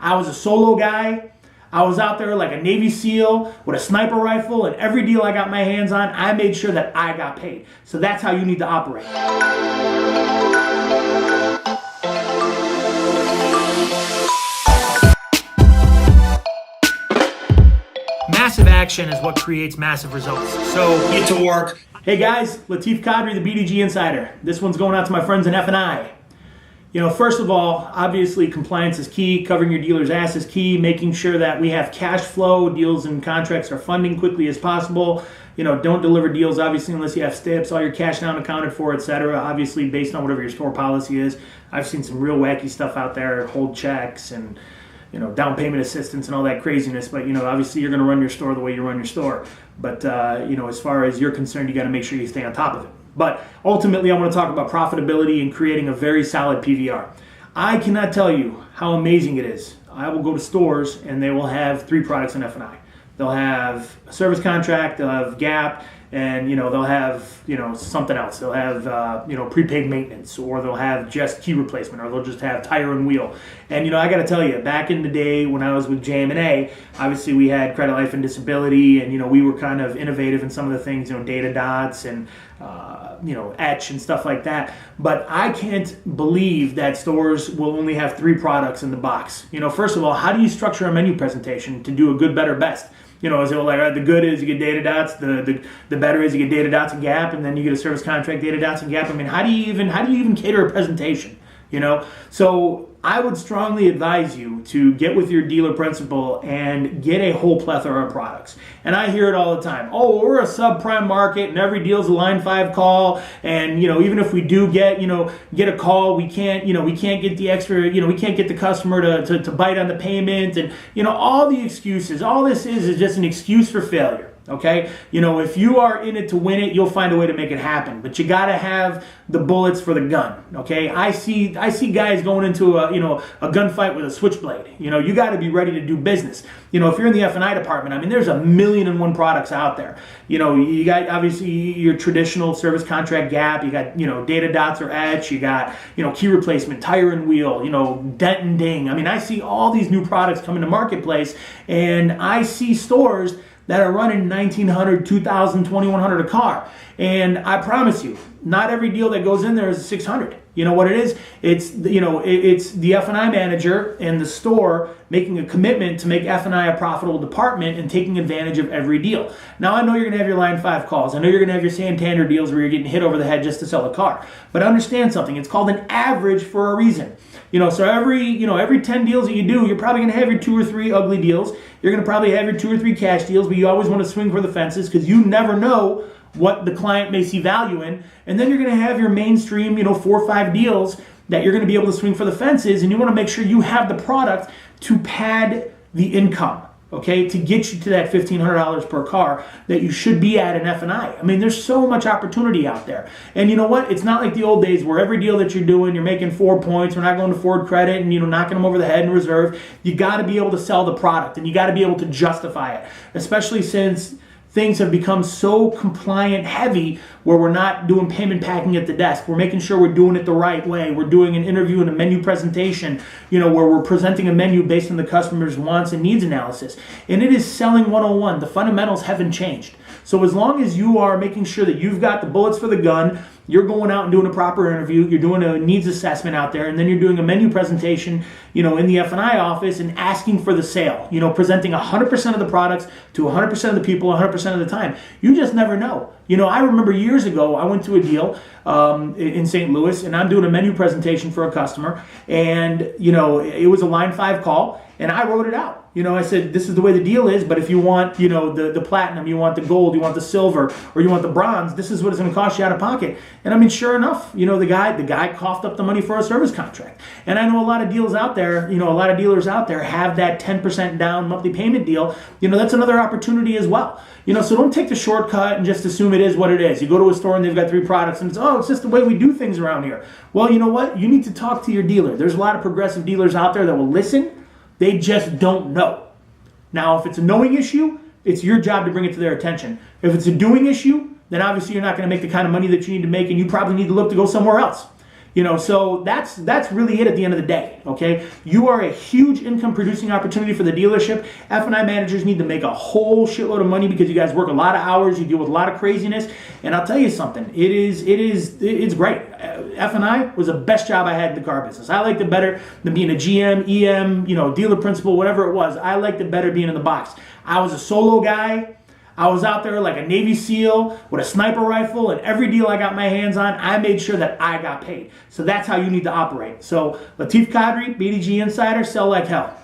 I was a solo guy. I was out there like a Navy SEAL with a sniper rifle, and every deal I got my hands on, I made sure that I got paid. So that's how you need to operate. Massive action is what creates massive results. So get to work. Hey guys, Latif Qadri, the BDG Insider. This one's going out to my friends in F&I. You know, first of all, obviously compliance is key. Covering your dealer's ass is key. Making sure that we have cash flow, deals and contracts are funding quickly as possible. You know, don't deliver deals, obviously, unless you have steps, all your cash down accounted for, etc. Obviously, based on whatever your store policy is. I've seen some real wacky stuff out there, hold checks and, you know, down payment assistance and all that craziness. But, you know, obviously you're going to run your store the way you run your store. But, you know, as far as you're concerned, you got to make sure you stay on top of it. But ultimately, I want to talk about profitability and creating a very solid PVR. I cannot tell you how amazing it is. I will go to stores and they will have 3 products in F&I. They'll have a service contract, they'll have GAP, and they'll have something else. They'll have prepaid maintenance, or they'll have just key replacement, or they'll just have tire and wheel. And I got to tell you, back in the day when I was with JM&A, obviously we had credit life and disability, and we were kind of innovative in some of the things, data dots and etch and stuff like that. But I can't believe that stores will only have 3 products in the box. First of all, how do you structure a menu presentation to do a good, better, best? Is it like the good is you get data dots, the better is you get data dots and gap, and then you get a service contract, data dots and gap. I mean, how do you even cater a presentation? So I would strongly advise you to get with your dealer principal and get a whole plethora of products. And I hear it all the time. Oh, we're a subprime market and every deal's a line 5 call. And, even if we do get a call, we can't get the extra, we can't get the customer to bite on the payment and, all the excuses. All this is just an excuse for failure. Okay, if you are in it to win it, you'll find a way to make it happen. But you got to have the bullets for the gun. Okay, I see guys going into a gunfight with a switchblade. You got to be ready to do business. If you're in the F&I department, I mean, there's 1,000,001 products out there. You got obviously your traditional service contract gap. You got data dots or etch. You got key replacement, tire and wheel. Dent and ding. I mean, I see all these new products come into marketplace, and I see stores that are running $1,900, $2,000, $2,100 a car. And I promise you, not every deal that goes in there is $600. You know what it is? It's the F&I manager and the store making a commitment to make F&I a profitable department and taking advantage of every deal. Now, I know you're going to have your line 5 calls. I know you're going to have your Santander deals where you're getting hit over the head just to sell a car. But understand something. It's called an average for a reason. So every 10 deals that you do, you're probably going to have your 2 or 3 ugly deals. You're going to probably have your 2 or 3 cash deals, but you always want to swing for the fences because you never know what the client may see value in. And then you're going to have your mainstream, 4 or 5 deals that you're going to be able to swing for the fences, and you want to make sure you have the product to pad the income, okay, to get you to that $1,500 per car that you should be at in F&I. I mean, there's so much opportunity out there. And you know what? It's not like the old days where every deal that you're doing, you're making 4 points, we're not going to Ford credit and, knocking them over the head in reserve. You got to be able to sell the product, and you got to be able to justify it, especially since things have become so compliant heavy where we're not doing payment packing at the desk. We're making sure we're doing it the right way. We're doing an interview and a menu presentation, where we're presenting a menu based on the customer's wants and needs analysis. And it is selling 101. The fundamentals haven't changed. So as long as you are making sure that you've got the bullets for the gun, you're going out and doing a proper interview, you're doing a needs assessment out there, and then you're doing a menu presentation, in the F&I office and asking for the sale, presenting 100% of the products to 100% of the people 100% of the time. You just never know. I remember years ago, I went to a deal in St. Louis, and I'm doing a menu presentation for a customer, and, it was a line 5 call, and I wrote it out. I said, this is the way the deal is, but if you want, the platinum, you want the gold, you want the silver, or you want the bronze, this is what it's going to cost you out of pocket. And I mean, sure enough, the guy coughed up the money for a service contract. And I know a lot of deals out there, a lot of dealers out there have that 10% down monthly payment deal. That's another opportunity as well. So don't take the shortcut and just assume it is what it is. You go to a store and they've got 3 products and it's just the way we do things around here. Well, you know what? You need to talk to your dealer. There's a lot of progressive dealers out there that will listen. They just don't know. Now, if it's a knowing issue, it's your job to bring it to their attention. If it's a doing issue, then obviously you're not going to make the kind of money that you need to make, and you probably need to look to go somewhere else. So that's really it at the end of the day, okay? You are a huge income producing opportunity for the dealership. F&I managers need to make a whole shitload of money because you guys work a lot of hours, you deal with a lot of craziness, and I'll tell you something, it's great. F&I was the best job I had in the car business. I liked it better than being a GM, EM, dealer principal, whatever it was. I liked it better being in the box. I was a solo guy. I was out there like a Navy SEAL with a sniper rifle, and every deal I got my hands on, I made sure that I got paid. So that's how you need to operate. So Latif Qadri, BDG Insider, sell like hell.